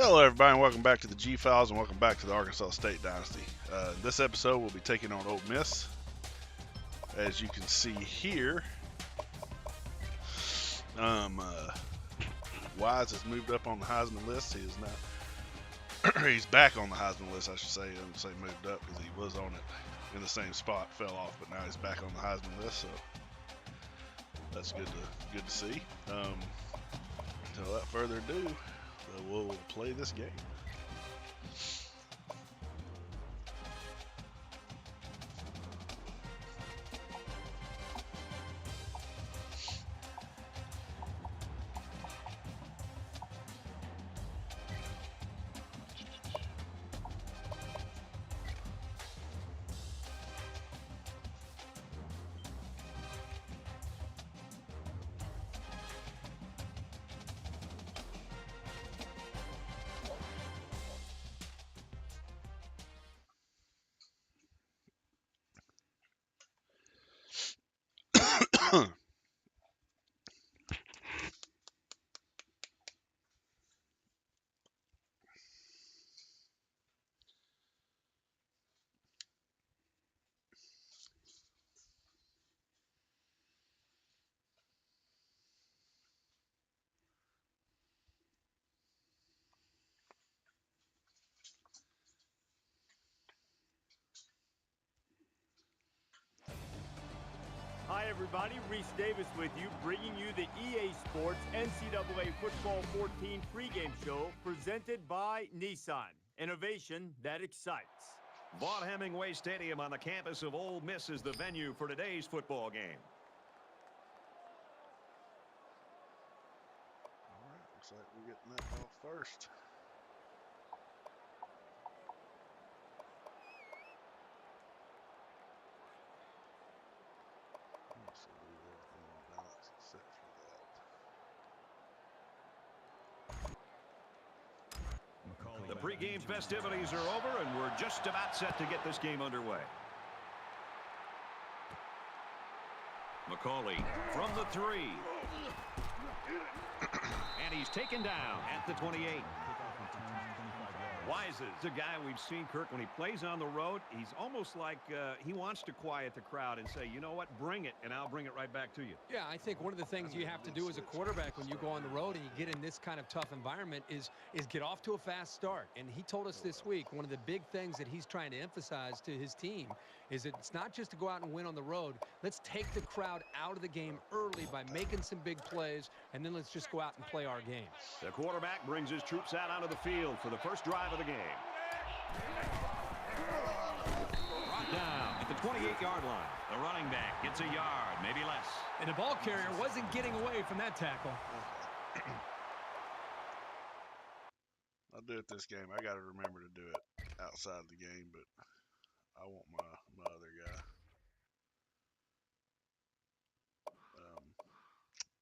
Hello, everybody, and welcome back to the G Files, and welcome back to the Arkansas State Dynasty. This episode, we'll be taking on Ole Miss. As you can see here, Wise has moved up on the Heisman list. He is now, he's back on the Heisman list, I should say. I didn't say moved up because he was on it in the same spot, fell off, but now he's back on the Heisman list, so that's good to see. Without further ado, we'll play this game. Hi everybody, Reese Davis with you, bringing you the EA Sports NCAA Football 14 pregame show presented by Nissan. Innovation that excites. Vaught Hemingway Stadium on the campus of Ole Miss is the venue for today's football game. All right, looks like we're getting that off first. The pregame festivities are over, and we're just about set to get this game underway. McCauley from the 3. And he's taken down at the 28. Wise is a guy we've seen, Kirk, when he plays on the road, he's almost like he wants to quiet the crowd and say, you know what, bring it, and I'll bring it right back to you. Yeah, I think one of the things you have to do as a quarterback when you go on the road and you get in this kind of tough environment is get off to a fast start. And he told us this week one of the big things that he's trying to emphasize to his team is that it's not just to go out and win on the road. Let's take the crowd out of the game early by making some big plays, and then let's just go out and play our game. The quarterback brings his troops out onto the field for the first drive of the game. Brought down at the 28-yard line. The running back gets a yard, maybe less. And the ball carrier wasn't getting away from that tackle. I'll do it this game. I got to remember to do it outside of the game, but I want my other guy,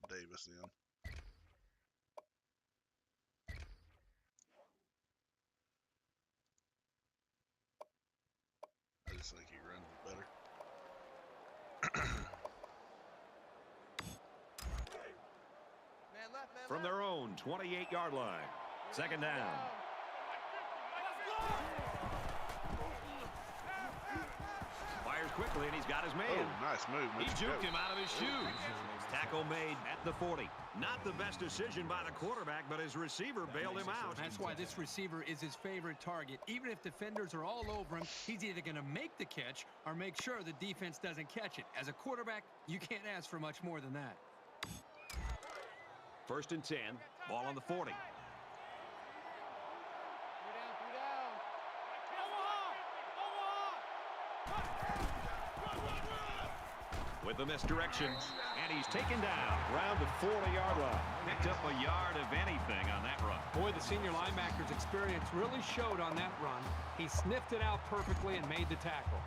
Davis, in. I just think he runs better. From their own 28-yard line. Second down. Fires quickly, and he's got his man. Oh, nice move. He juked him out of his shoes. Tackle made at the 40. Not the best decision by the quarterback, but his receiver bailed him out. That's why this receiver is his favorite target. Even if defenders are all over him, he's either going to make the catch or make sure the defense doesn't catch it. As a quarterback, you can't ask for much more than that. First and 10. Ball on the 40. With the misdirection, and he's taken down around the 40-yard line. Picked up a yard of anything on that run. Boy, the senior linebacker's experience really showed on that run. He sniffed it out perfectly and made the tackle.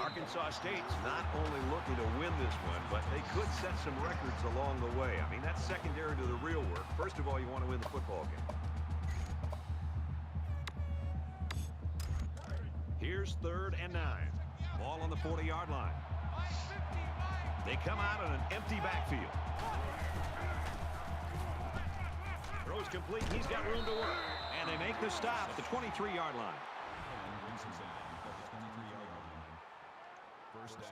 Arkansas State's not only looking to win this one, but they could set some records along the way. I mean, that's secondary to the real work. First of all, you want to win the football game. Here's 3rd and 9. Ball on the 40-yard line. They come out on an empty backfield. Throws complete. He's got room to work. And they make the stop at the 23-yard line. First down.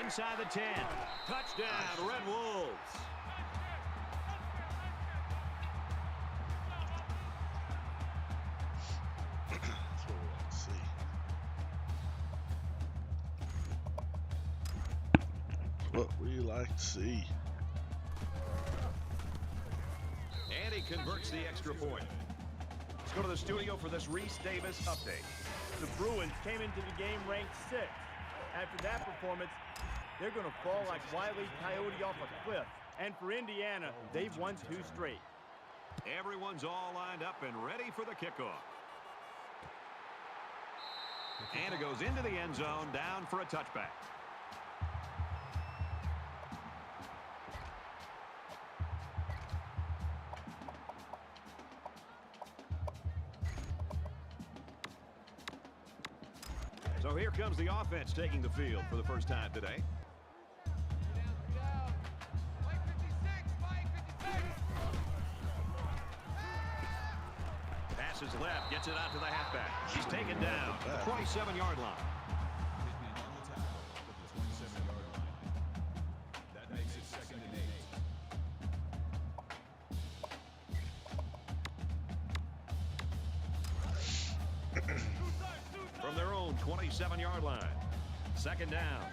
Inside the 10. Touchdown, Red Wolves. That's what we like to see. What we like to see. And he converts the extra point. Let's go to the studio for this Reese Davis update. The Bruins came into the game ranked 6th. After that performance, they're going to fall like Wile E. Coyote off a cliff. And for Indiana, they've won 2 straight. Everyone's all lined up and ready for the kickoff. And it goes into the end zone, down for a touchback. So here comes the offense taking the field for the first time today. Passes left, gets it out to the halfback. He's taken down at the 27-yard line. That makes it 2nd and 8. From their own 27-yard line. 2nd down.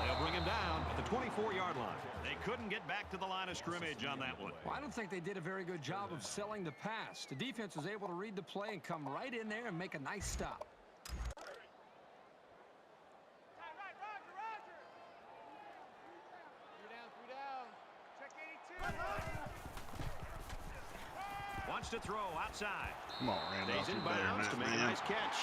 They'll bring him down at the 24-yard line. They couldn't get back to the line of scrimmage on that one. Well, I don't think they did a very good job of selling the pass. The defense was able to read the play and come right in there and make a nice stop. Wants to throw outside. Come on, Randolph. Stays in You're better than bounds to that, make a man. nice catch.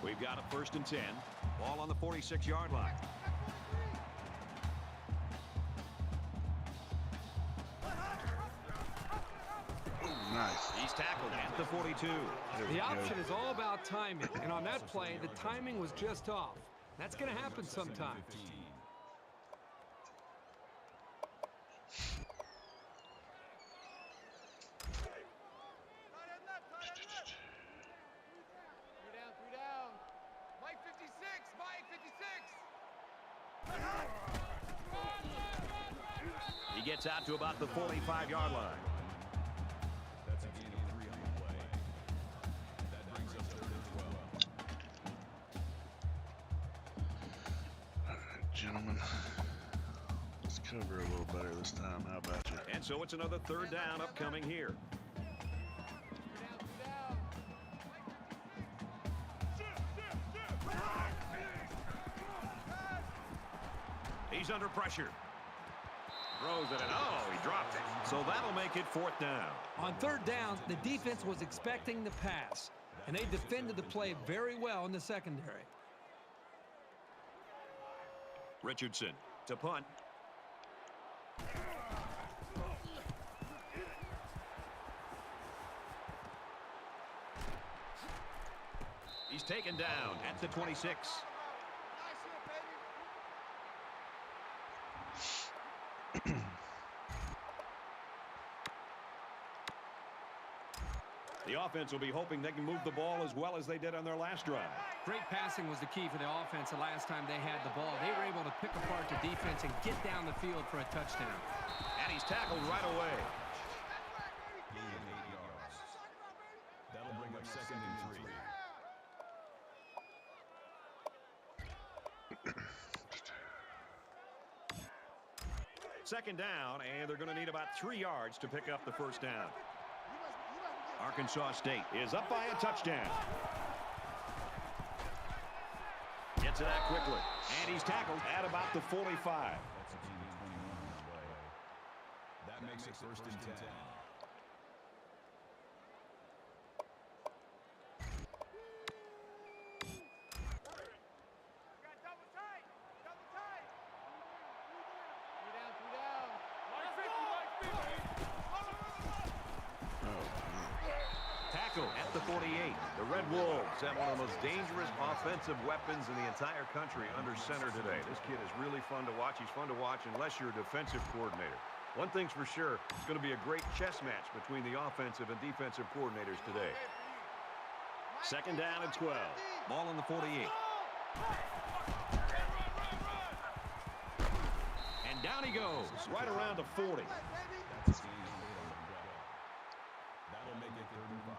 We've got a 1st and 10. Ball on the 46-yard line. Nice. He's tackled at the 42. There we The go. option is all about timing, and on that play, the timing was just off. That's going to happen sometimes. He gets out to about the 45-yard line. That's a gain of 3 on the play. That brings up 3rd and 12. All right, gentlemen. Let's cover a little better this time. How about you? And so it's another 3rd down upcoming here. He's under pressure. Throws it, and oh, he dropped it. So that'll make it 4th down. On 3rd down, the defense was expecting the pass, and they defended the play very well in the secondary. Richardson to punt. He's taken down at the 26. The offense will be hoping they can move the ball as well as they did on their last drive. Great passing was the key for the offense the last time they had the ball. They were able to pick apart the defense and get down the field for a touchdown. And he's tackled right away. Gain of 8 yards. That'll bring up 2nd and 3. 2nd down, and they're going to need about 3 yards to pick up the 1st down. Arkansas State is up by a touchdown. Gets it out quickly. And he's tackled at about the 45. That's a gain of 21 on the play. That makes it first and 10. Tackle at the 48. The Red Wolves have one of the most dangerous offensive weapons in the entire country under center today. This kid is really fun to watch. He's fun to watch unless you're a defensive coordinator. One thing's for sure, it's going to be a great chess match between the offensive and defensive coordinators today. Second down and 12. Ball on the 48. And down he goes, right around the 40. That's a gain of 8 on the play. That'll make it 3rd and 5.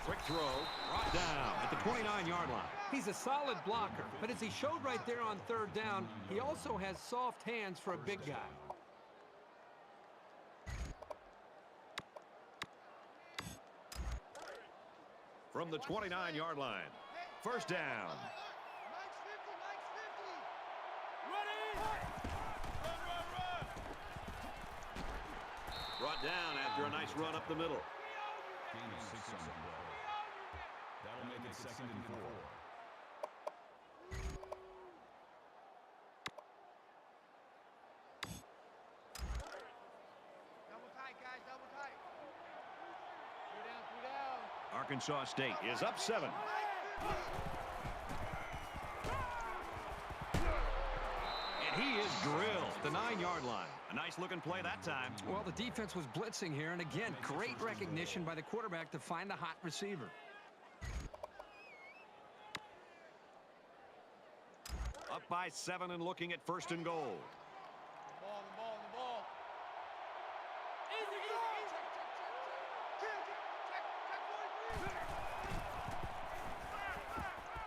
Quick throw, brought down at the 29-yard line. He's a solid blocker, but as he showed right there on 3rd down, he also has soft hands for a big guy. From the 29-yard line. First down. Brought down after a nice run up the middle. Gain of 6 on the play. That'll make it 2nd and 4. Arkansas State is up 7. And he is drilled at the 9-yard line. A nice looking play that time. Well, the defense was blitzing here, and again, great recognition by the quarterback to find a hot receiver. Up by 7 and looking at 1st and goal.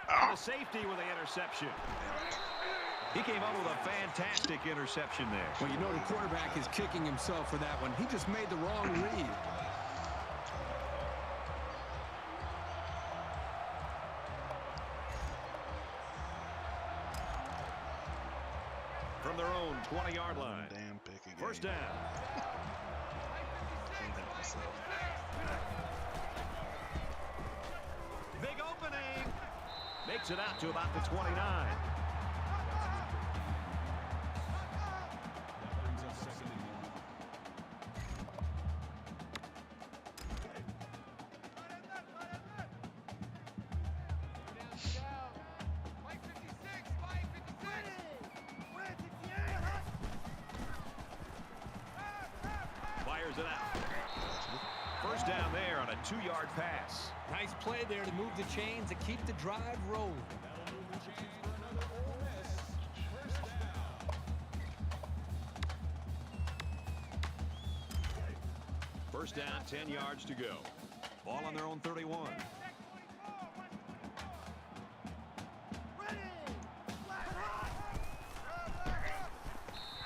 And a safety with the interception. He came up with a fantastic interception there. Well, you know the quarterback is kicking himself for that one. He just made the wrong read. From their own 20-yard line. Damn pick again. First down. Can't help myself. Big opening. Makes it out to about the 29. That brings us 2nd and 1. Fires it out. First down there on a 2-yard pass. Nice play there to move the chains and keep the drive rolling. That'll move the chains for another Ole Miss. First down. First down, 10 yards to go. Ball on their own 31.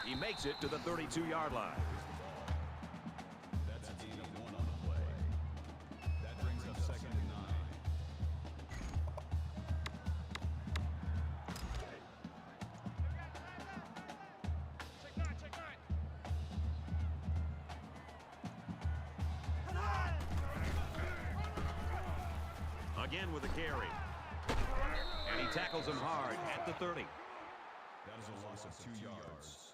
He makes it to the 32-yard line. That's a gain of 1 on the play. That brings up 2nd and 9. Again with a carry. And he tackles him hard at the 30. That is a loss of 2 yards.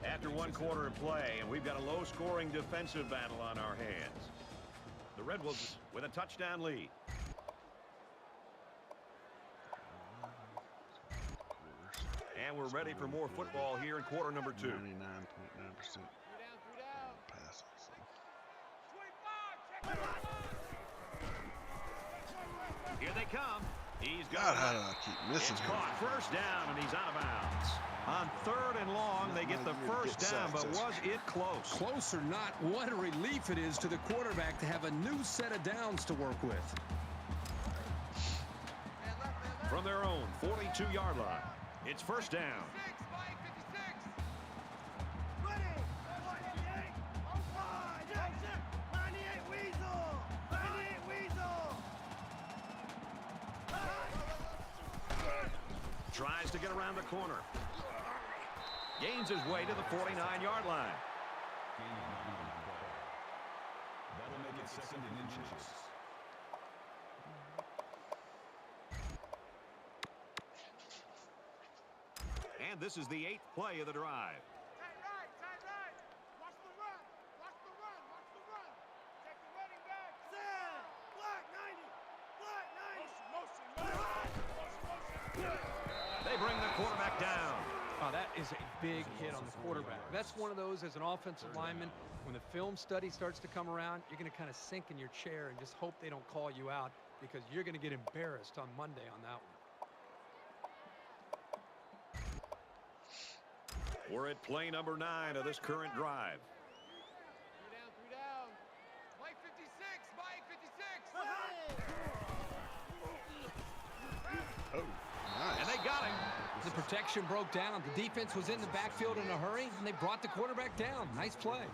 After 1 quarter of play, and we've got a low-scoring defensive battle on our hands. The Red Wolves with a touchdown lead. And we're ready for more football here in quarter number 2. 99.9% passes. So. Here they come. He's God, got how it. did I keep missing It's him? caught. First down, and he's out of bounds. On 3rd and long, they get the first down, but was it close? Close or not, what a relief it is to the quarterback to have a new set of downs to work with. From their own 42-yard line, it's first down. Tries to get around the corner. Gains his way to the 49-yard line. That'll make it 2nd and inches. And this is the 8th play of the drive. Tight right. Watch the run. Watch the run. Check the running back. Sam, block 90. Motion. They bring the quarterback down. Oh, that is a big hit on the quarterback. That's one of those as an offensive lineman, when the film study starts to come around, you're going to kind of sink in your chair and just hope they don't call you out, because you're going to get embarrassed on Monday on that one. We're at play number 9 of this current drive. 3 down. Mike 56. Oh, nice. And they got him. The protection broke down. The defense was in the backfield in a hurry, and they brought the quarterback down. Nice play.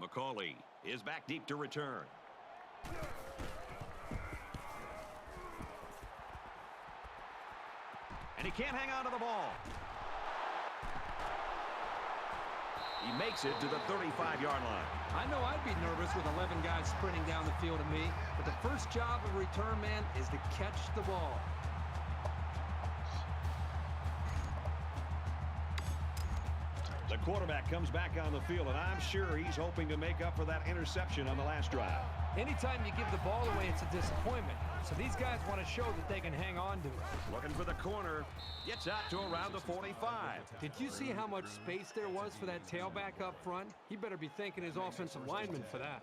McCauley is back deep to return. And he can't hang on to the ball. He makes it to the 35-yard line. I know I'd be nervous with 11 guys sprinting down the field at me, but the first job of a return man is to catch the ball. The quarterback comes back on the field, and I'm sure he's hoping to make up for that interception on the last drive. Anytime you give the ball away, it's a disappointment. So these guys want to show that they can hang on to it. Looking for the corner. Gets out to around the 45. Did you see how much space there was for that tailback up front? He better be thanking his offensive lineman for that.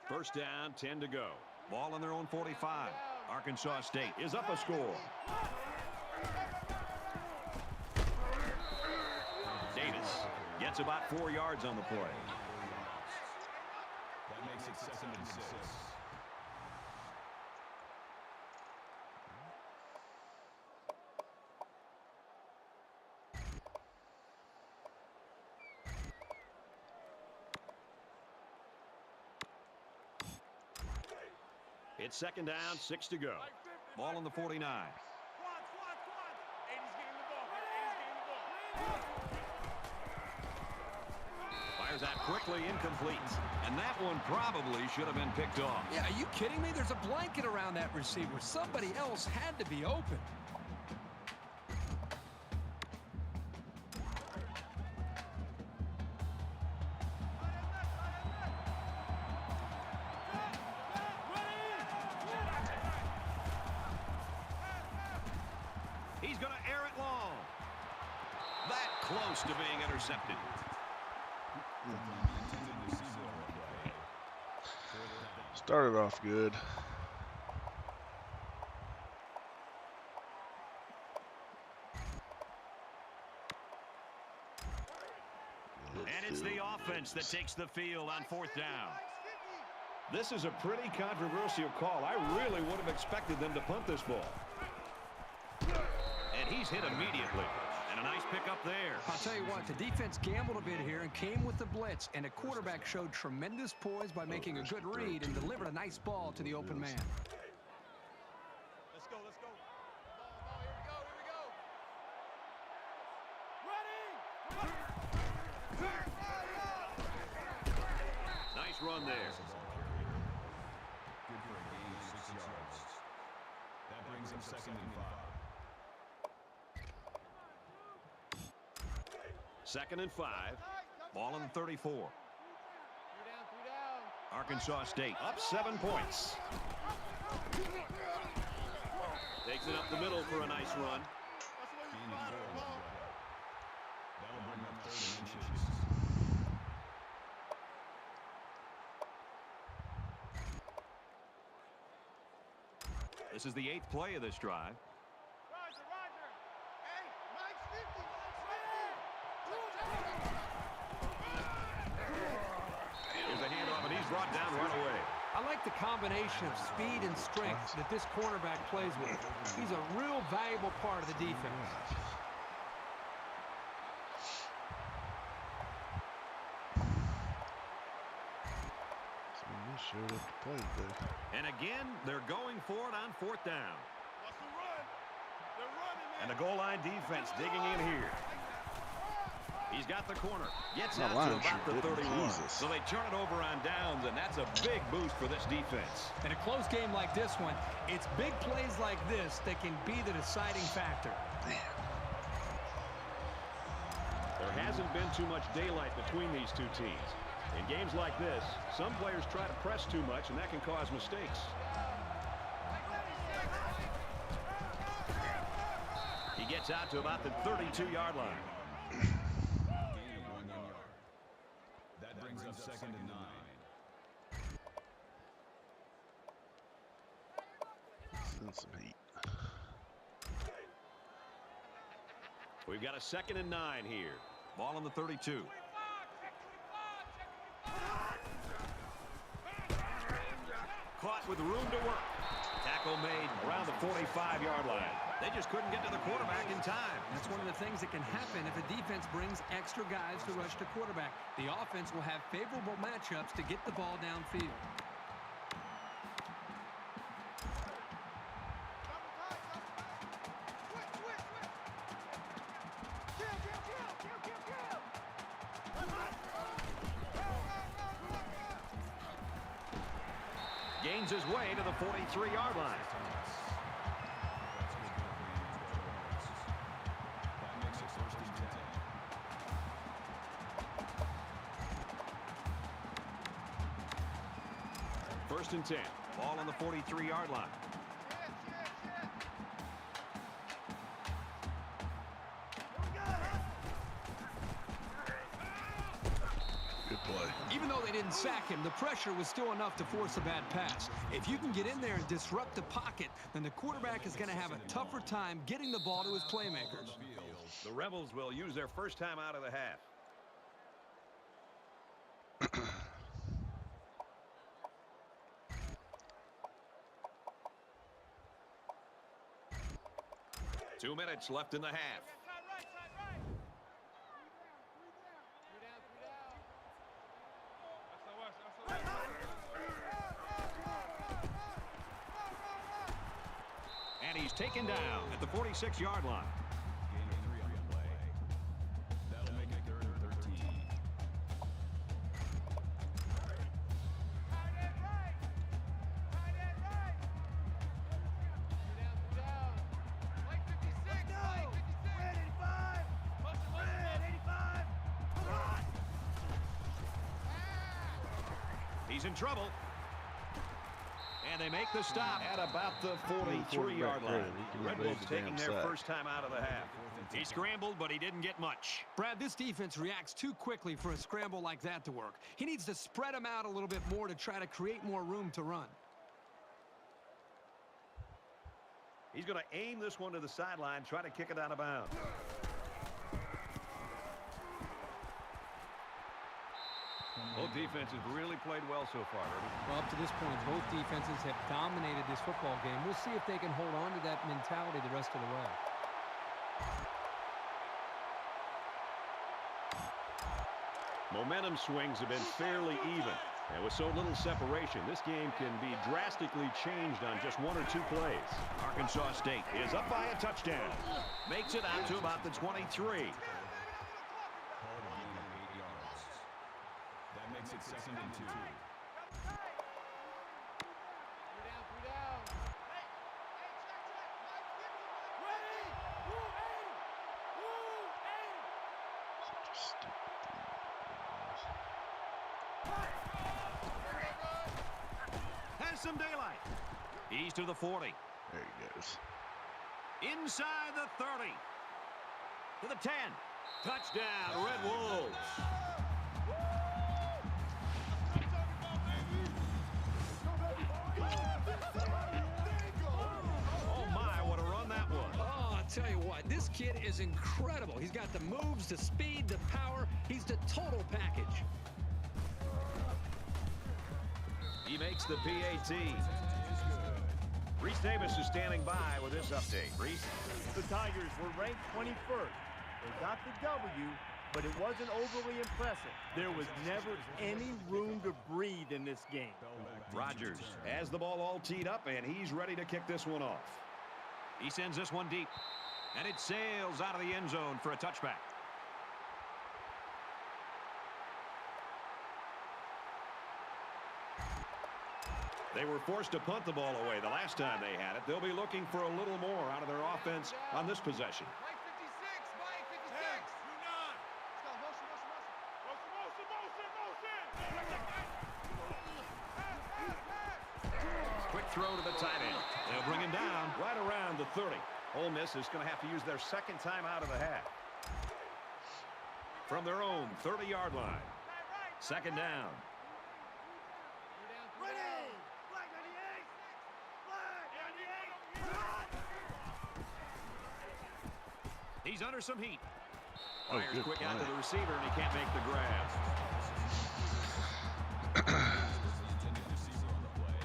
First down, 10 to go. Ball on their own 45. Arkansas State is up a score. Davis gets about 4 yards on the play. That makes it 2nd and 6. It's 2nd down, 6 to go. Ball on the 49. Quad. 80's getting the ball. Fires out quickly, incomplete. And that one probably should have been picked off. Yeah, are you kidding me? There's a blanket around that receiver. Somebody else had to be open. He's going to air it long. That close to being intercepted. Started off good. And it's the offense that takes the field on 4th down. This is a pretty controversial call. I really would have expected them to punt this ball. And he's hit immediately. And a nice pickup there. I'll tell you what, the defense gambled a bit here and came with the blitz, and the quarterback showed tremendous poise by making a good read and delivered a nice ball to the open man. Let's go. Nice run there. Good for a gain of 6 yards. That brings him 2nd and 5. 2nd and 5. Ball on the 34. 3 down. Arkansas State up 7 points. Takes it up the middle for a nice run. Gain of 4 on the play. That'll bring up 3rd and inches. This is the 8th play of this drive. Roger, Roger. Hey, Mike's 50. Here's a handoff, and he's brought down right away. I like the combination of speed and strength that this cornerback plays with. He's a real valuable part of the defense. He showed up to play today. And again, they're going for it on 4th down. Watch the run. They're running, man. And the goal line defense digging in here. He's got the corner. Gets That out line to about the sure did. 31. Jesus. So they turn it over on downs, and that's a big boost for this defense. In a close game like this one, it's big plays like this that can be the deciding factor. There hasn't been too much daylight between these two teams. In games like this, some players try to press too much, and that can cause mistakes. He gets out to about the 32-yard line. Gain of 1 yard. That brings up 2nd and 9. Send some heat. We've got a 2nd and 9 here. Ball on the 32. Caught with room to work. Tackle made around the 45-yard line. They just couldn't get to the quarterback in time. That's one of the things that can happen if a defense brings extra guys to rush the quarterback. The offense will have favorable matchups to get the ball downfield. Gains his way to the 43-yard line. That makes it 1st and 10. 1st and 10. Ball on the 43-yard line. Good play. Even though they didn't sack him, the pressure was still enough to force a bad pass. If you can get in there and disrupt the pocket, then the quarterback is going to have a tougher time getting the ball to his playmakers. The Rebels will use their first time out of the half. Two minutes left in the half. Side right, side right. And he's taken down at the 46-yard line. Gain of 3 on the play. That'll make it 3rd and 13. Tight end right. Tight end right. Down. Like 56. Like 56. Red 85. Red 85. Come on. He's in trouble. And they make the stop at about the 43-yard line. Red Wolves taking their first time out of the half. He scrambled, but he didn't get much. Brad, this defense reacts too quickly for a scramble like that to work. He needs to spread them out a little bit more to try to create more room to run. He's going to aim this one to the sideline, try to kick it out of bounds. Both defenses really played well so far, Herbie. Well, up to this point, both defenses have dominated this football game. We'll see if they can hold on to that mentality the rest of the way. Momentum swings have been fairly even. And with so little separation, this game can be drastically changed on just 1 or 2 plays. Arkansas State is up by a touchdown. Makes it out to about the 23. Called a gain of 8 yards. That makes it 2nd and 2. has some daylight. He's to the 40. There he goes. Inside the 30. To the 10. Touchdown, Red Wolves. Oh, my, what a run that was. Oh, I'll tell you what, this kid is incredible. He's got the moves, the speed, the power. He's the total package. He makes the PAT. Reese Davis is standing by with this update. Reese? The Tigers were ranked 21st. They got the W, but it wasn't overly impressive. There was never any room to breathe in this game. Rodgers has the ball all teed up, and he's ready to kick this one off. He sends this one deep, and it sails out of the end zone for a touchback. They were forced to punt the ball away the last time they had it. They'll be looking for a little more out of their offense on this possession. Mike 56, Mike 56. 2-9. Let's go, motion. Quick throw to the tight end. They'll bring him down right around the 30. Ole Miss is going to have to use their second time out of the half. From their own 30-yard line. Second down. Ready. Flag 98. Flag 98. He's under some heat. Oh, Fires good quick play. out to the receiver, and he can't make the grab. Intended receiver on the play.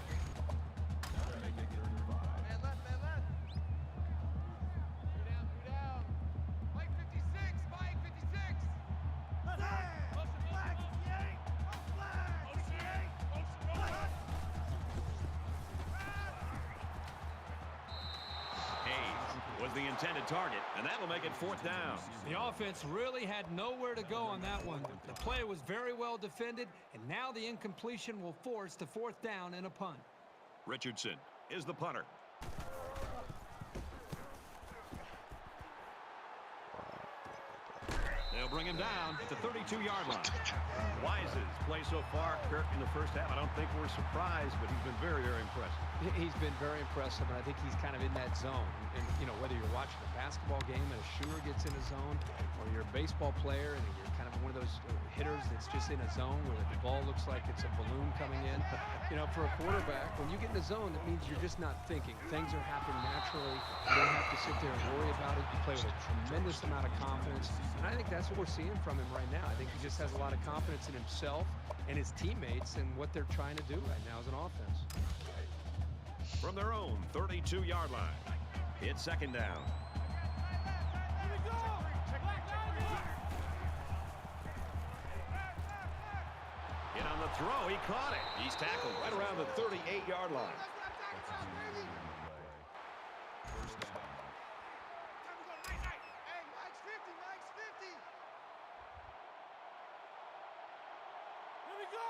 Now they make it 35. Man left, man left. Two down. Mike 56, Mike 56. Flag 58. Flag 58. Hayes was the intended target, and that'll make it fourth down. The offense really had nowhere to go on that one. The play was very well defended, and now the incompletion will force the fourth down and a punt. Richardson is the punter. They'll bring him down at the 32-yard line. Wise's play so far, Kirk, in the first half, I don't think we're surprised, but he's been very, very impressive. He's been very impressive, and I think he's kind of in that zone. And, you know, whether you're watching a basketball game and a shooter gets in a zone, or you're a baseball player and you're kind of one of those hitters that's just in a zone where the ball looks like it's a balloon coming in. You know, for a quarterback, when you get in a zone, that means you're just not thinking. Things are happening naturally. You don't have to sit there and worry about it. You play with a tremendous amount of confidence, and I think that's what we're seeing from him right now. I think he just has a lot of confidence in himself and his teammates and what they're trying to do right now as an offense. From their own 32-yard line, it's second down. In on the throw, he caught it. He's tackled right around the 38-yard line. That's a game first down. Hey, Mike's 50, Mike's 50. Here we go.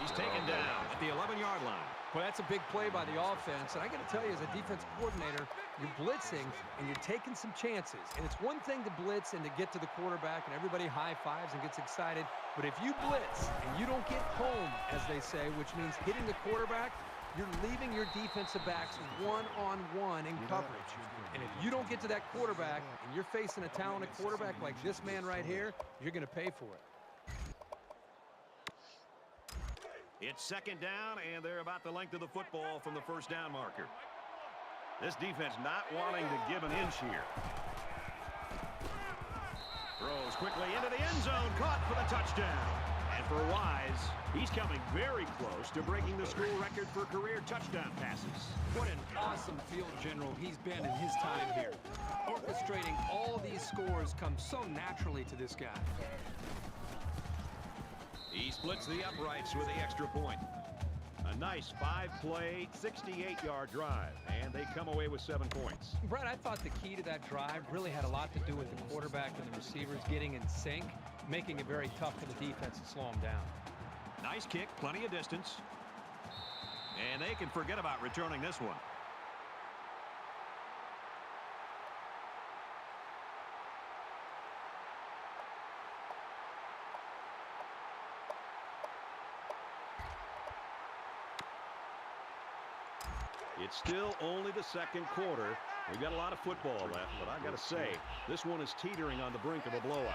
He's taken down at the 11-yard line. Well, that's a big play by the offense, and I got to tell you, as a defense coordinator, you're blitzing and you're taking some chances. And it's one thing to blitz and to get to the quarterback and everybody high fives and gets excited, but if you blitz and you don't get home, as they say, which means hitting the quarterback, you're leaving your defensive backs one-on-one in coverage. And if you don't get to that quarterback and you're facing a talented quarterback like this man right here, you're going to pay for it. It's second down, and they're about the length of the football from the first down marker. This defense not wanting to give an inch here. Throws quickly into the end zone, caught for the touchdown. And for Wise, he's coming very close to breaking the school record for career touchdown passes. What an awesome field general he's been in his time here. Orchestrating all these scores comes so naturally to this guy. He splits the uprights with the extra point. A nice 5-play, 68-yard drive, and they come away with 7 points. Brett, I thought the key to that drive really had a lot to do with the quarterback and the receivers getting in sync, making it very tough for the defense to slow them down. Nice kick, plenty of distance. And they can forget about returning this one. It's still only the second quarter. We've got a lot of football left, but I got to say, this one is teetering on the brink of a blowout.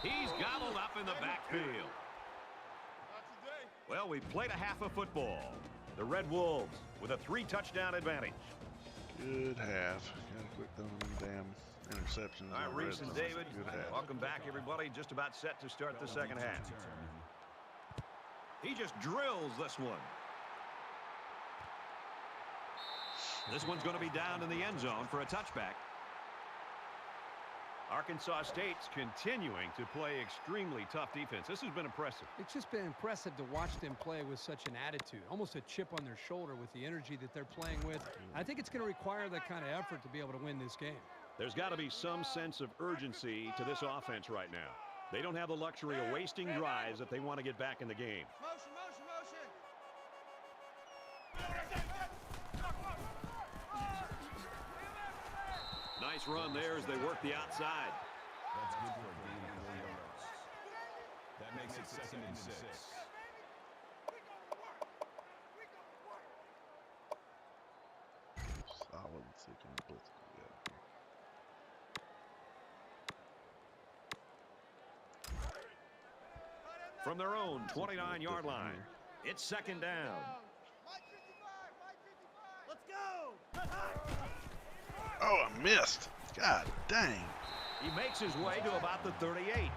He's gobbled up in the backfield. Well, we played a half of football. The Red Wolves with a 3-touchdown advantage. Good half. Gotta quit throwing them damn interceptions. All right, Reese and David, welcome back, everybody. Just about set to start the second half. He just drills this one. This one's going to be down in the end zone for a touchback. Arkansas State's continuing to play extremely tough defense. This has been impressive. It's just been impressive to watch them play with such an attitude, almost a chip on their shoulder with the energy that they're playing with. I think it's going to require that kind of effort to be able to win this game. There's got to be some sense of urgency to this offense right now. They don't have the luxury of wasting drives if they want to get back in the game. Motion, motion, motion. Nice run there as they work the outside. That's good for a gain of 4 yards. That makes it 2nd and 6. Solid second blitz. From their own 29-yard line, it's second down. Let's go. Oh, I missed. God dang. He makes his way to about the 38.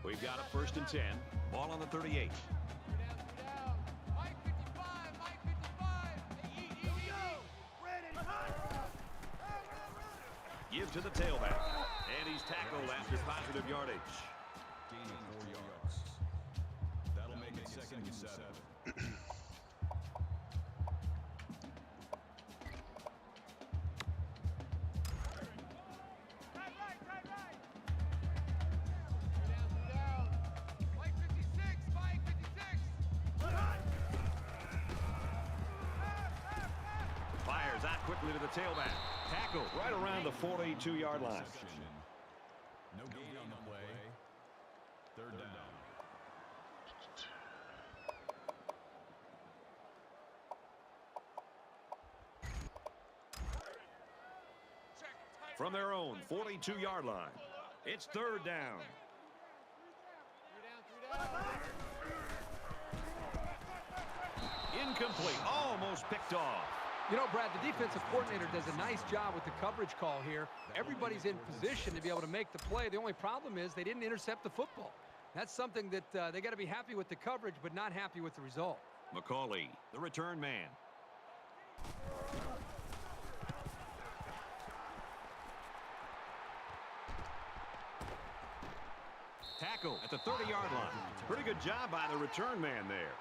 We've got a 1st and 10. Ball on the 38. Give to the tailback. And he's tackled after positive yardage. Gaining 4 yards. That'll make it 2nd and 7. Fires out quickly to the tailback. Tackle right around the 42-yard line. No gain on the play. 3rd down. From their own 42-yard line, it's 3rd down. Incomplete. Almost picked off. You know, Brad, the defensive coordinator does a nice job with the coverage call here. Everybody's in position to be able to make the play. The only problem is they didn't intercept the football. That's something that they got to be happy with the coverage, but not happy with the result. McCauley, the return man. Tackle at the 30-yard line. Pretty good job by the return man there.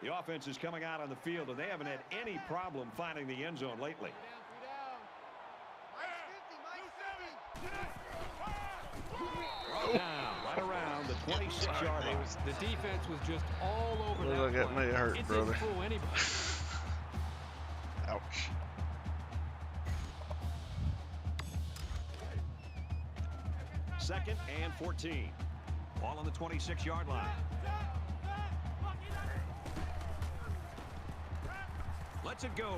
The offense is coming out on the field, and they haven't had any problem finding the end zone lately. Down, right around the 26-yard line. The defense was just all over that Look at play. me hurt, It brother. didn't fool anybody. Ouch. Second and 14. Ball on the 26-yard line. Lets it go.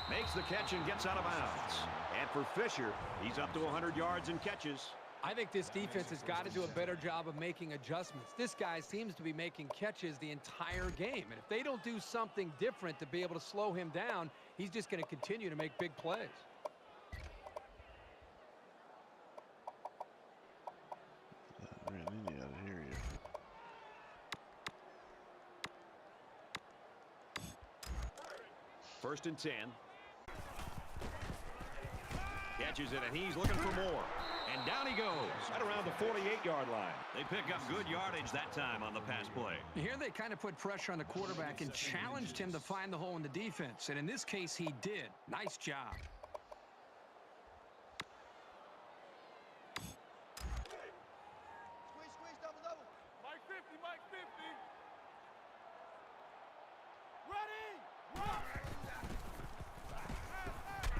Makes the catch and gets out of bounds. And for Fisher, he's up to 100 yards and catches. I think this defense has got to do a better job of making adjustments. This guy seems to be making catches the entire game. And if they don't do something different to be able to slow him down, he's just going to continue to make big plays. I ran any out of here yet. First and 10. Catches it, and he's looking for more. And down he goes, right around the 48-yard line. They pick up good yardage that time on the pass play. Here they kind of put pressure on the quarterback and challenged him to find the hole in the defense. And in this case, he did. Nice job. Squeeze, double. Mike 50, Mike 50. Ready, run.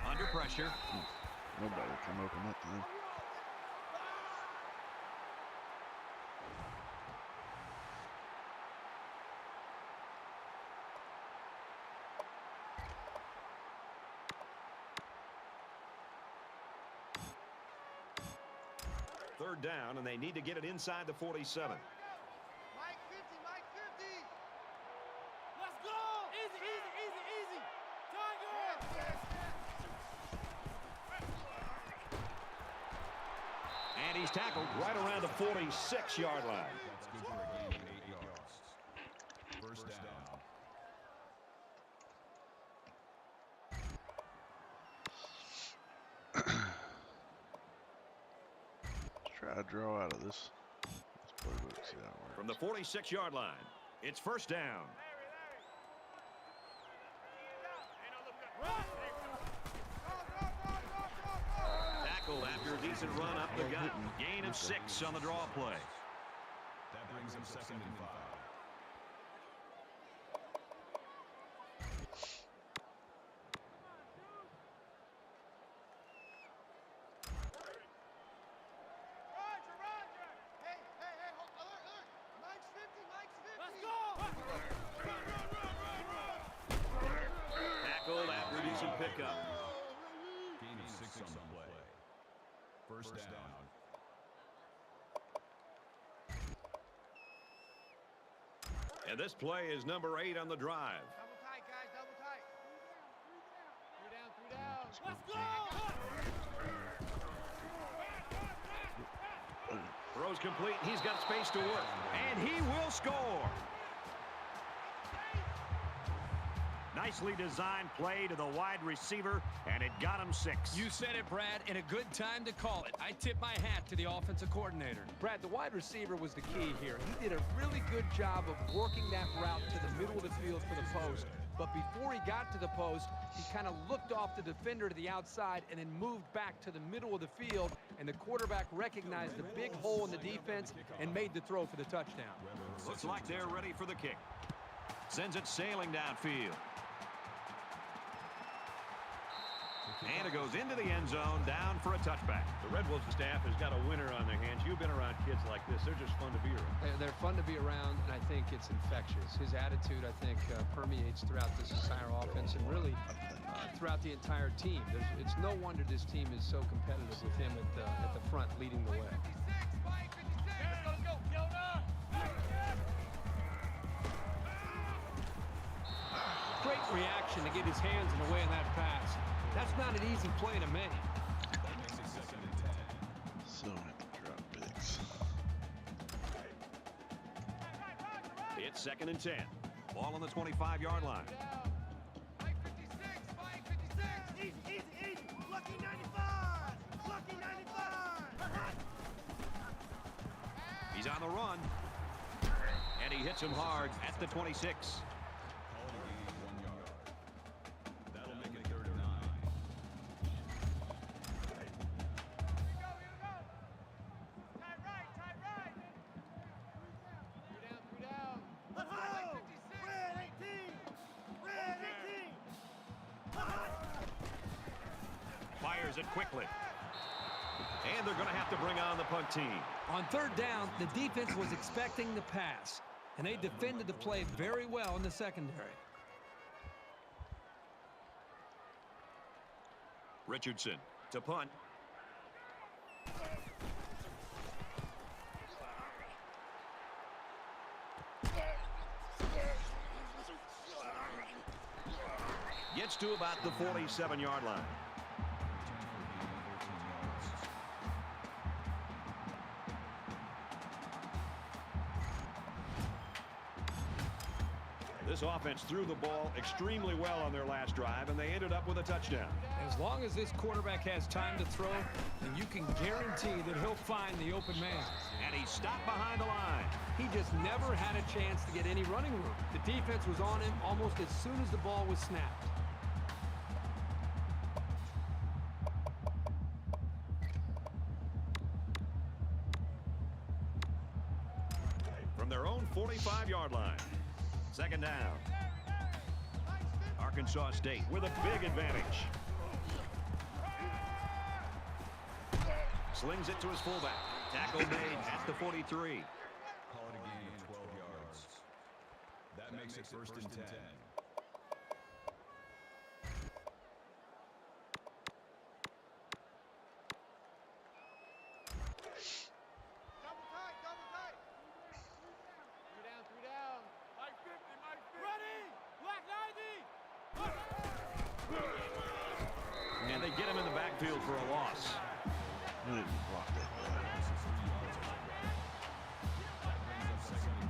Under pressure. Nobody come open that time. Third down, and they need to get it inside the 47. Mike 50, Mike 50. Let's go. Easy. Tiger. And he's tackled right around the 46-yard line. That's good for a gain of 8 yards. First down. Try to draw out of this playbook. See how it works. From the 46-yard line, it's first down. Tackled after a decent run up the gut. Gain of 6 on the draw play. That brings him 2nd and 5. Roger. Hey, alert. Mike's 50. Let's go. Run. Tackled after a decent pickup. Gain of 6 on the play. First down. And this play is number 8 on the drive. Double tight, guys, double tight. 3 down. Let's go. Throws complete. He's got space to work. And he will score. Nicely designed play to the wide receiver, and it got him 6. You said it, Brad, and a good time to call it. I tip my hat to the offensive coordinator. Brad, the wide receiver was the key here. He did a really good job of working that route to the middle of the field for the post. But before he got to the post, he kind of looked off the defender to the outside and then moved back to the middle of the field, and the quarterback recognized the big hole in the defense and made the throw for the touchdown. Looks like they're ready for the kick. Sends it sailing downfield. And it goes into the end zone, down for a touchback. The Red Wolves staff has got a winner on their hands. You've been around kids like this. They're just fun to be around. They're fun to be around, and I think it's infectious. His attitude, I think, permeates throughout this entire offense and really throughout the entire team. It's no wonder this team is so competitive with him at the front leading the way. Great reaction to get his hands in the way of that pass. That's not an easy play to make. That makes it 2nd and 10. So many drop bigs. It's 2nd and 10. Ball on the 25-yard line. Mike 56. Easy. Lucky 95. He's on the run. And he hits him hard at the 26. Call it a gain of 1 yard. That'll make it 3rd and 9. Tight right. 3 down. Let's go. Red 18. Fires it quickly. And they're going to have to bring on the punt team. On 3rd down, the defense was expecting the pass, and they defended the play very well in the secondary. Richardson to punt. Gets to about the 47-yard line. This This offense threw the ball extremely well on their last drive, and they ended up with a touchdown. As long as this quarterback has time to throw, then you can guarantee that he'll find the open man. And he stopped behind the line. He just never had a chance to get any running room. The defense was on him almost as soon as the ball was snapped. From their own 45-yard line. Second down. Arkansas State with a big advantage. Slings it to his fullback. Tackle made at the 43. Call it a gain of 12 yards. That makes it first and 10. Double tight, double tight. Three down. Mike 50, Mike 50. Ready! Black 90. And they get him in the backfield for a loss. He didn't block that well. This is 3 yards on the ground. That brings up second and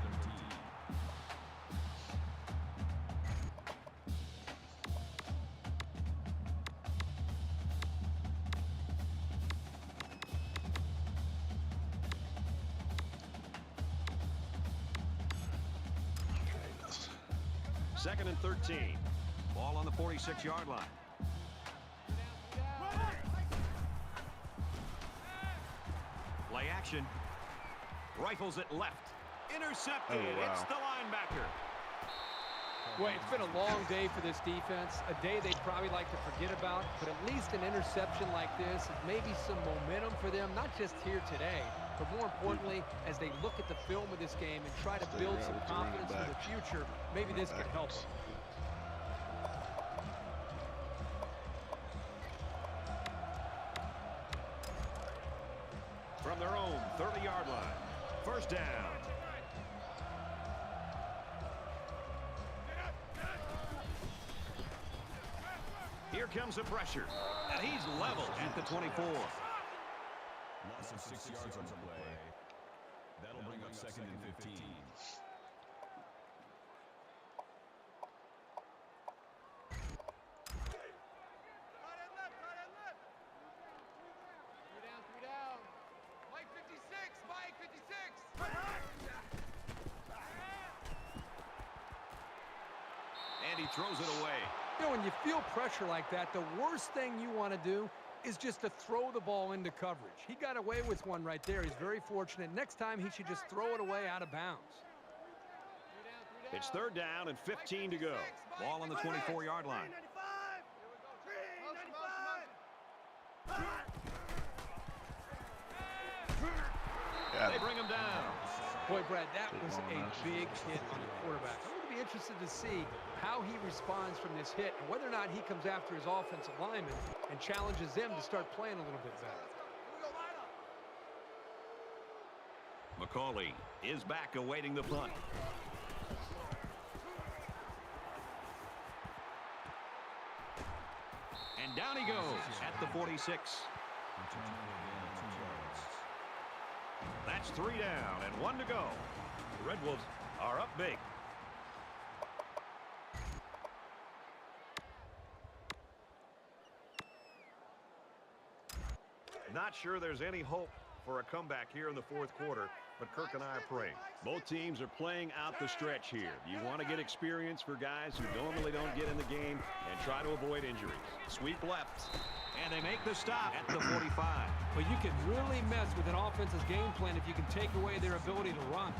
13. Second and 13. Ball on the 46-yard line. Play action. Rifles it left. Intercepted. Oh, wow. It's the linebacker. Well, it's been a long day for this defense, a day they'd probably like to forget about, but at least an interception like this is maybe some momentum for them, not just here today, but more importantly, as they look at the film of this game and try to build some confidence for the future, maybe this can help them. From their own 30-yard line. First down. Here comes the pressure. And he's level at the 24. Loss of 6 yards on the play. That'll bring up second and 15. Tight end left, tight end left. Three down. Mike 56, Mike 56. And he throws it away. You know, when you feel pressure like that, the worst thing you want to do is just to throw the ball into coverage. He got away with one right there. He's very fortunate. Next time, he should just throw it away out of bounds. It's third down and 15 to go. Ball on the 24-yard line. 395. They bring him down. Boy, Brad, that was a big hit on the quarterback. I'm going to be interested to see how he responds from this hit and whether or not he comes after his offensive lineman and challenges them to start playing a little bit better. McCauley is back awaiting the punt. And down he goes at the 46. Return for a gain of 2 yards. That's 3 down and 1 to go. The Red Wolves are up big. Not sure there's any hope for a comeback here in the fourth quarter, but Kirk and I are praying. Both teams are playing out the stretch here. You want to get experience for guys who normally don't get in the game and try to avoid injuries. Sweep left, and they make the stop at the 45. But you can really mess with an offense's game plan if you can take away their ability to run.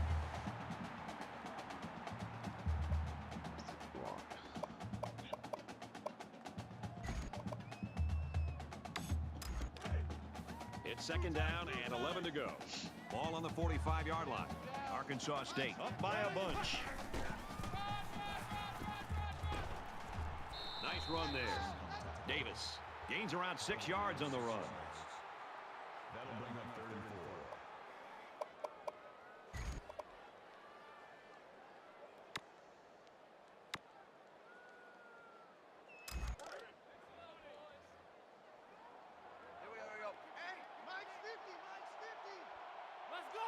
It's second down and 11 to go. Ball on the 45-yard line. Arkansas State up by a bunch. Nice run there. Davis gains around 6 yards on the run. That'll bring up third and 4. Here we go. Hey, Mike's 50, Mike's 50. Let's go.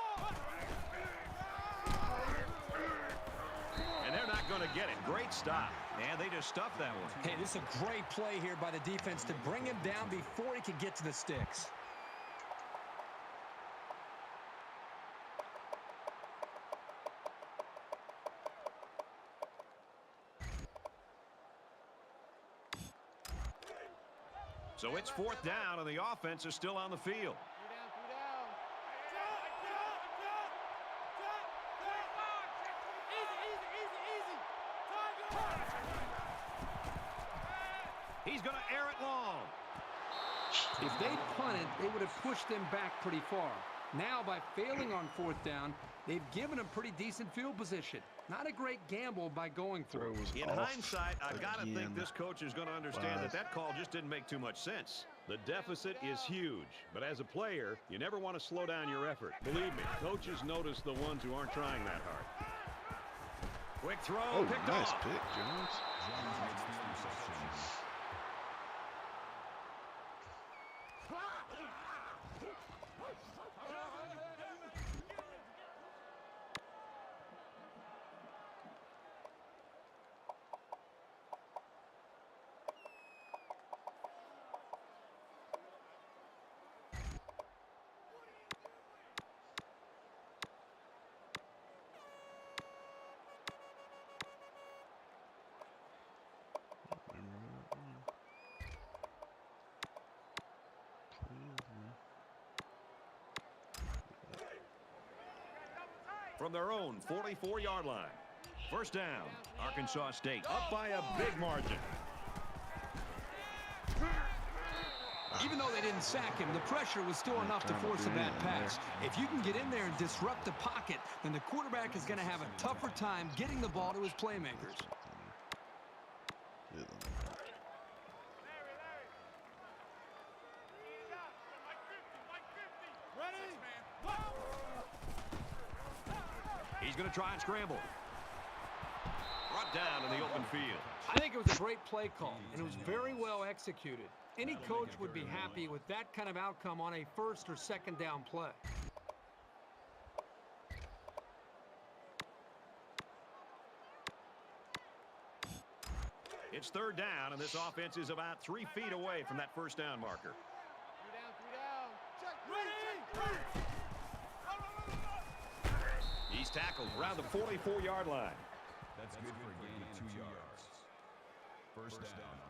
And they're not going to get it. Great stop. And they just stuffed that one. Hey, this is a great play here by the defense to bring him down before he can get to the sticks. So it's 4th down, and the offense is still on the field. He's going to air it long. If they'd punted, they would have pushed them back pretty far. Now, by failing on 4th down, they've given them pretty decent field position. Not a great gamble by going for it. In hindsight, I got to think this coach is going to understand that call just didn't make too much sense. The deficit is huge, but as a player, you never want to slow down your effort. Believe me, coaches notice the ones who aren't trying that hard. Quick throw, picked nice off. pick, Jones. Jones makes the interception. From their own 44-yard line. 1st down, Arkansas State up by a big margin. Even though they didn't sack him, the pressure was still enough to force a bad pass. If you can get in there and disrupt the pocket, then the quarterback is going to have a tougher time getting the ball to his playmakers. He's going to try and scramble. Brought down in the open field. I think it was a great play call, and it was very well executed. Any coach would be happy with that kind of outcome on a 1st or 2nd down play. It's 3rd down, and this offense is about 3 feet away from that 1st down marker. He's tackled around the 44-yard line. That's good for a gain of 2 yards. 1st down.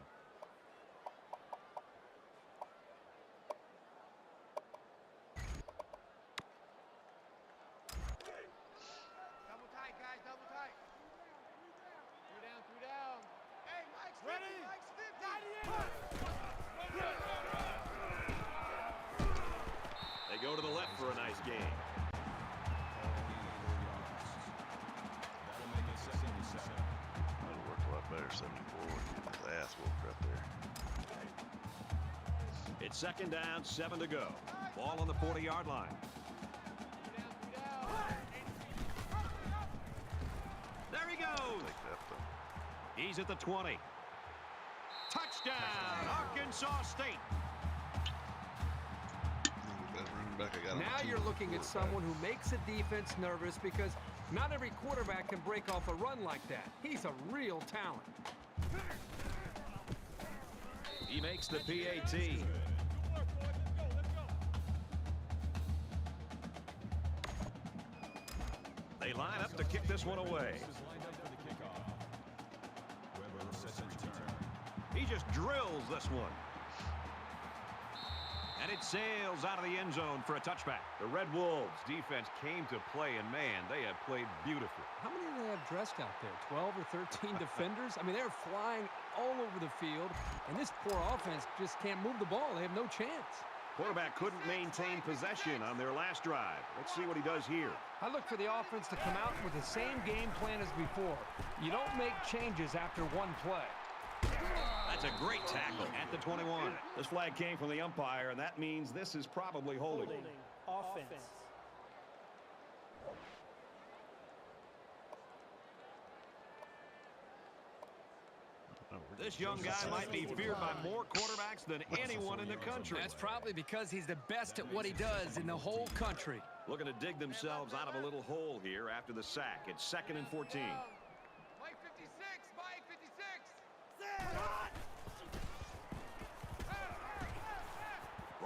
Double tight, guys, double tight. 3 down. Hey, Mike's 50, Ready? Mike's 50. They go to the left for a nice gain. That'll make it 2nd and 7. That'll work a lot better. 74. Getting his ass whooped right there. It's 2nd down, 7 to go. Ball on the 40-yard line. There he goes. Take that though. He's at the 20. Touchdown, Arkansas State. Now you're looking at someone who makes a defense nervous because not every quarterback can break off a run like that. He's a real talent. He makes the PAT. They line up to kick this one away. Is lined up for the kickoff. Weber sets a return. He just drills this one. And it sails out of the end zone for a touchback. The Red Wolves defense came to play, and man, they have played beautifully. How many do they have dressed out there? 12 or 13 defenders? I mean, they're flying all over the field, and this poor offense just can't move the ball. They have no chance. Quarterback couldn't maintain possession on their last drive. Let's see what he does here. I look for the offense to come out with the same game plan as before. You don't make changes after one play. That's a great tackle at the 21. This flag came from the umpire, and that means this is probably holding. Offense. This young guy might be feared by more quarterbacks than anyone in the country. That's probably because he's the best at what he does in the whole country. Looking to dig themselves out of a little hole here after the sack. It's 2nd and 14. Mike 57.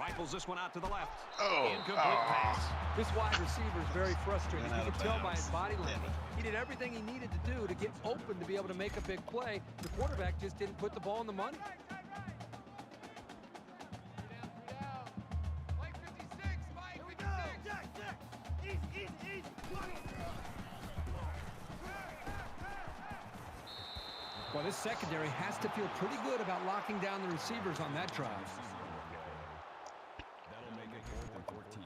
Rifles this one out to the left. Oh, Incomplete pass. This wide receiver is very frustrated. Ran You out can of tell by bounds. his body Damn language. it. He did everything he needed to do to get open to be able to make a big play. The quarterback just didn't put the ball in the money. Well, this secondary has to feel pretty good about locking down the receivers on that drive. That'll make it 4th and 14.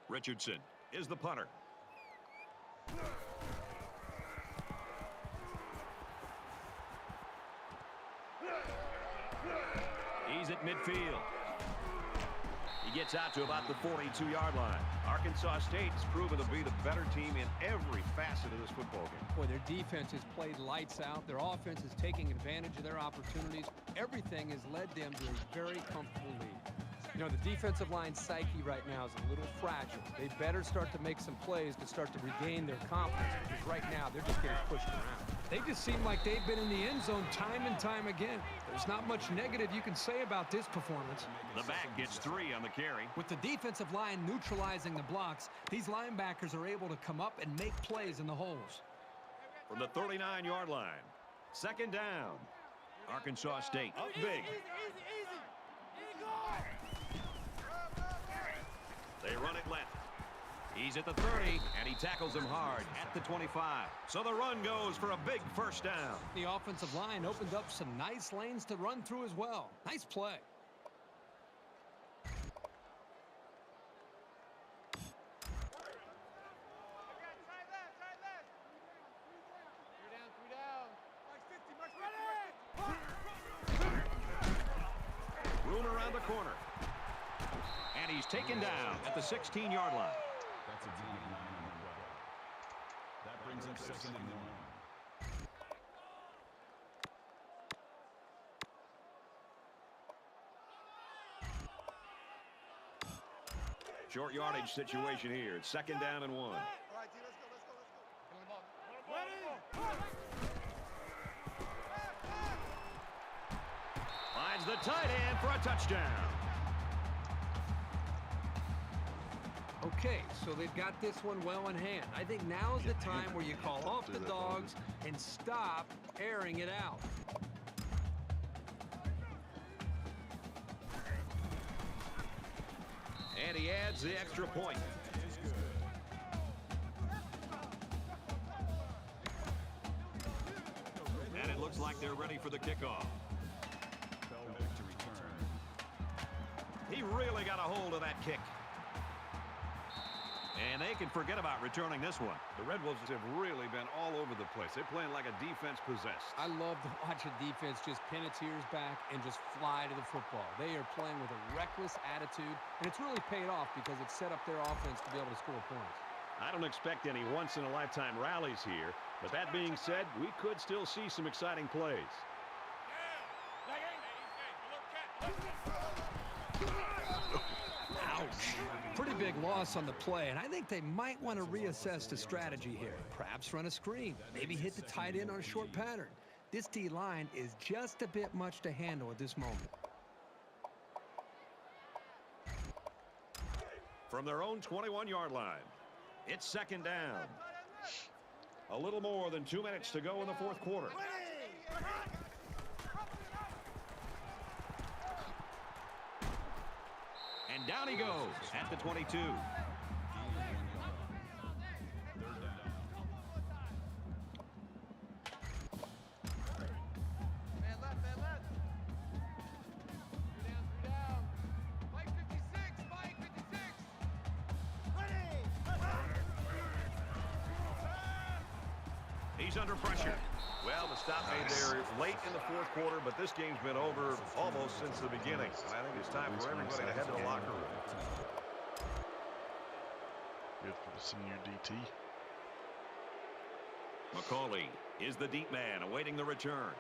Richardson is the punter. He's at midfield. He gets out to about the 42-yard line. Arkansas State's proven to be the better team in every facet of this football game. Boy, their defense has played lights out. Their offense is taking advantage of their opportunities. Everything has led them to a very comfortable lead. You know, the defensive line psyche right now is a little fragile. They better start to make some plays to start to regain their confidence, because right now they're just getting pushed around. They just seem like they've been in the end zone time and time again. There's not much negative you can say about this performance. The back gets 3 on the carry. With the defensive line neutralizing the blocks, these linebackers are able to come up and make plays in the holes. From the 39-yard line. 2nd down. Arkansas State up big. They run it left. He's at the 30, and he tackles him hard at the 25. So the run goes for a big first down. The offensive line opened up some nice lanes to run through as well. Nice play. Room around the corner. And he's taken down at the 16-yard line. That's a gain of 9 on the play. That brings up 2nd and 1. Short yardage situation here. It's 2nd down and 1. All right, D, let's go. Finds the tight end for a touchdown. Okay, so they've got this one well in hand. I think now's the time where you call off the dogs and stop airing it out. And he adds the extra point. And it looks like they're ready for the kickoff. Fell back to return. He really got a hold of that kick. And they can forget about returning this one. The Red Wolves have really been all over the place. They're playing like a defense possessed. I love to watch a defense just pin its ears back and just fly to the football. They are playing with a reckless attitude, and it's really paid off because it's set up their offense to be able to score points. I don't expect any once-in-a-lifetime rallies here, but that being said, we could still see some exciting plays. Ouch. Pretty big loss on the play, and I think they might want to reassess the strategy here. Perhaps run a screen, maybe hit the tight end on a short pattern. This D-line is just a bit much to handle at this moment. From their own 21-yard line, it's 2nd down. A little more than 2 minutes to go in the 4th quarter. And down he goes at the 22. He's under pressure. Well, the stop made there late in the 4th quarter, but this game's been over almost since the beginning. And I think it's time for everybody to head to the locker room. Good for the senior DT. McCauley is the deep man awaiting the return.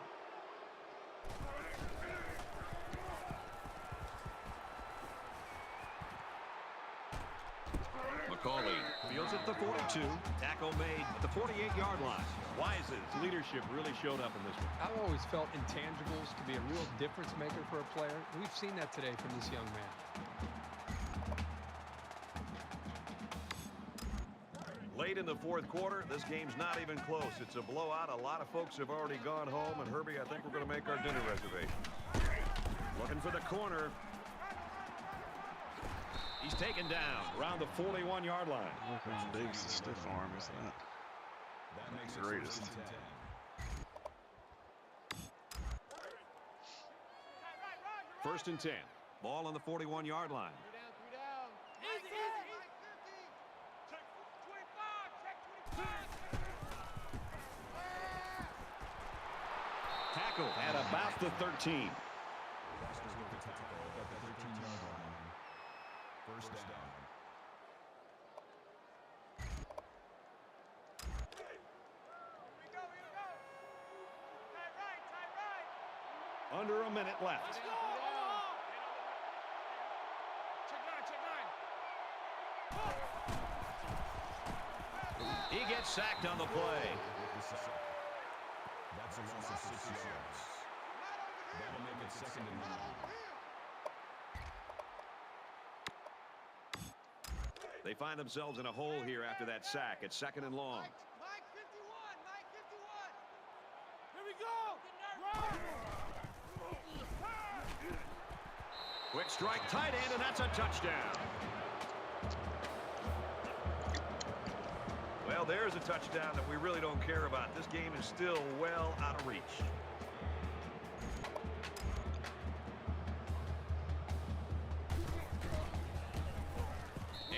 Coley fields at the 42. Tackle made at the 48-yard line. Wise's leadership really showed up in this one. I've always felt intangibles can be a real difference maker for a player. We've seen that today from this young man. Late in the fourth quarter, this game's not even close. It's a blowout. A lot of folks have already gone home, and Herbie, I think we're going to make our dinner reservation. Looking for the corner. He's taken down around the 41-yard line. Davis' stiff arm is that. That makes it Greatest. 1st and 10. First and 10. Ball on the 41-yard line. Three down. Easy, easy. Check 25. Check 25. Tackle at about the 13. Washington's going to tackle at the 13-yard line. First down. Here we go. Tight right. Under a minute left. Let's go. He gets sacked on the play. That's a loss of 6 yards. That'll make it 2nd and 9. They find themselves in a hole here after that sack. It's 2nd and long. Mike 51. Mike 51. Here we go. Quick strike, tight end, and that's a touchdown. Well, there's a touchdown that we really don't care about. This game is still well out of reach.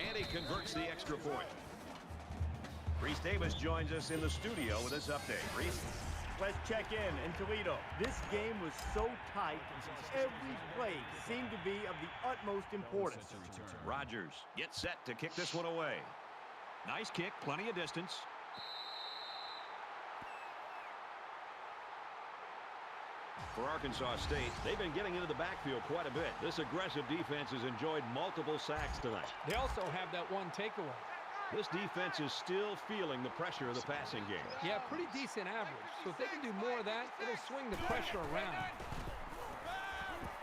And he converts the extra point. Reese Davis joins us in the studio with this update. Reese? Let's check in Toledo. This game was so tight, every play seemed to be of the utmost importance. Rodgers gets set to kick this one away. Nice kick, plenty of distance. For Arkansas State, they've been getting into the backfield quite a bit. This aggressive defense has enjoyed multiple sacks tonight. They also have that one takeaway. This defense is still feeling the pressure of the passing game. Yeah, pretty decent average. So if they can do more of that, it'll swing the pressure around.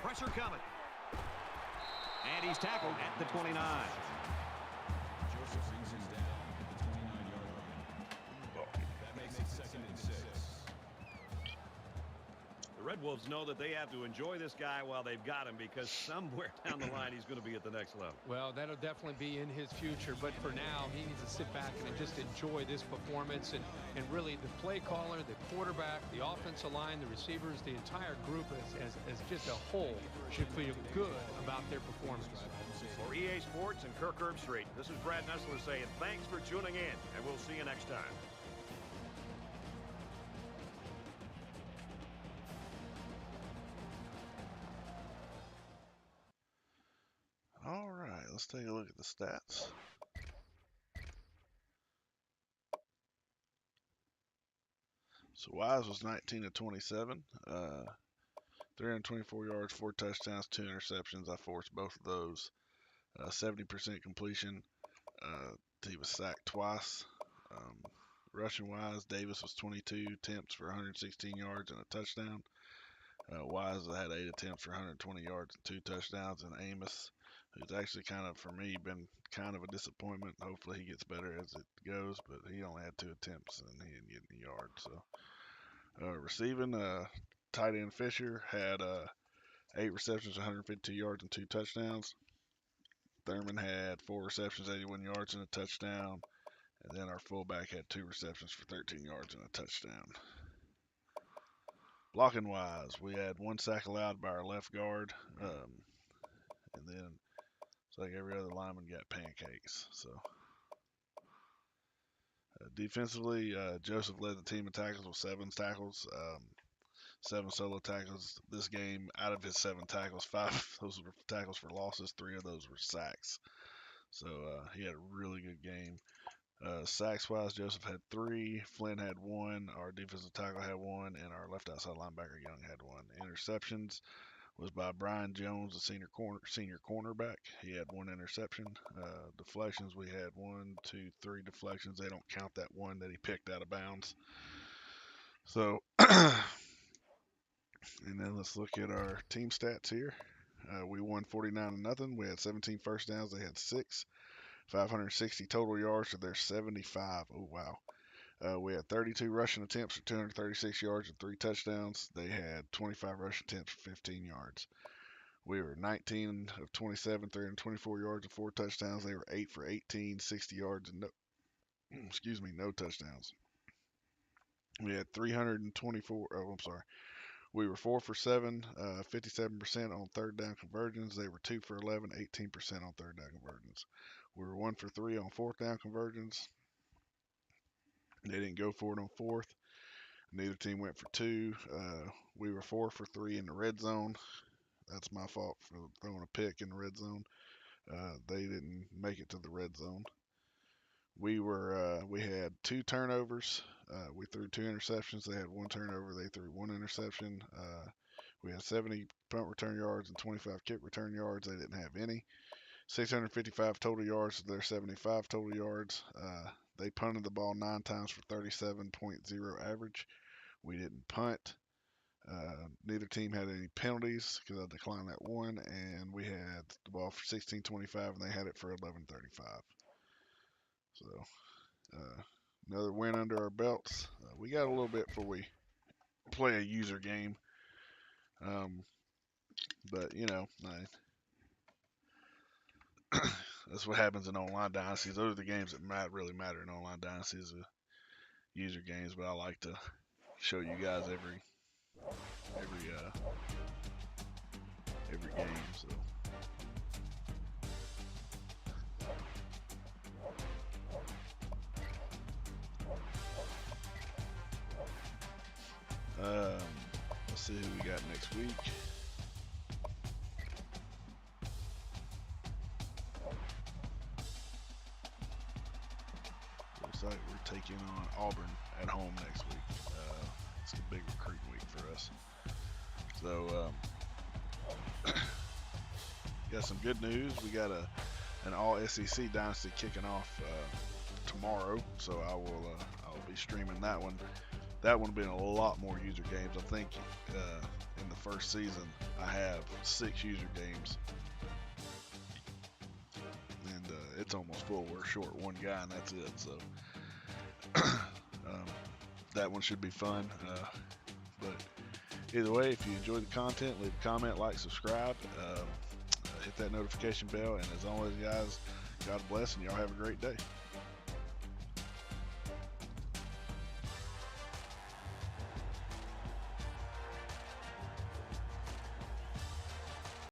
Pressure coming. And he's tackled at the 29. Joseph brings him down at the 29-yard line. That makes it 2nd and 6. The Red Wolves know that they have to enjoy this guy while they've got him, because somewhere down the line he's going to be at the next level. Well, that'll definitely be in his future, but for now, he needs to sit back and just enjoy this performance, and really the play caller, the quarterback, the offensive line, the receivers, the entire group as just a whole should feel good about their performance. For EA Sports and Kirk Herbstreit, this is Brad Nessler saying thanks for tuning in, and we'll see you next time. All right, let's take a look at the stats. So Wise was 19 of 27, 324 yards, 4 touchdowns, 2 interceptions. I forced both of those. 70% completion. He was sacked twice. Rushing wise, Davis was 22 attempts for 116 yards and a touchdown. Wise had 8 attempts for 120 yards and 2 touchdowns. And Amos, who's actually kind of, for me, been kind of a disappointment. Hopefully he gets better as it goes, but he only had 2 attempts and he didn't get any yards. So receiving, tight end Fisher had 8 receptions, 152 yards and 2 touchdowns. Thurman had 4 receptions, 81 yards and a touchdown. And then our fullback had 2 receptions for 13 yards and a touchdown. Blocking wise, we had 1 sack allowed by our left guard. And then it's like every other lineman got pancakes. So defensively, Joseph led the team in tackles with 7 tackles, 7 solo tackles this game. Out of his 7 tackles, 5 of those were tackles for losses, 3 of those were sacks. So he had a really good game. Sacks wise, Joseph had 3, Flynn had 1, our defensive tackle had 1, and our left outside linebacker Young had 1. Interceptions was by Brian Jones, the senior cornerback. He had 1 interception. Deflections, we had 1, 2, 3 deflections. They don't count that one that he picked out of bounds. So, and then let's look at our team stats here. We won 49-0. We had 17 first downs. They had 6. 560 total yards to their 75. Oh, wow. We had 32 rushing attempts for 236 yards and 3 touchdowns. They had 25 rushing attempts for 15 yards. We were 19 of 27, 324 yards and 4 touchdowns. They were 8 for 18, 60 yards and no touchdowns. We had 324. Oh, I'm sorry. We were 4 for 7, 57% on third down conversions. They were 2 for 11, 18% on third down conversions. We were 1 for 3 on fourth down conversions. They didn't go for it on fourth. Neither team went for 2. We were 4 for 3 in the red zone. That's my fault for throwing a pick in the red zone. They didn't make it to the red zone. We had 2 turnovers. We threw 2 interceptions. They had 1 turnover. They threw 1 interception. We had 70 punt return yards and 25 kick return yards. They didn't have any. 655 total yards to their 75 total yards. They punted the ball 9 times for 37.0 average. We didn't punt. Neither team had any penalties because I declined that one, and we had the ball for 16.25, and they had it for 11.35. So another win under our belts. We got a little bit before we play a user game, but you know, that's what happens in online dynasties. Those are the games that really matter in online dynasties, user games. But I like to show you guys every game. So. Let's see who we got next week. Looks like we're taking on Auburn at home next week. It's a big recruiting week for us. So, got some good news. We got an all SEC Dynasty kicking off tomorrow, so I'll be streaming that one. That one being a lot more user games. I think in the first season I have 6 user games, and it's almost full. We're short 1 guy, and that's it. So that one should be fun. But either way, if you enjoyed the content, leave a comment, like, subscribe, hit that notification bell, and as always, guys, God bless, and y'all have a great day.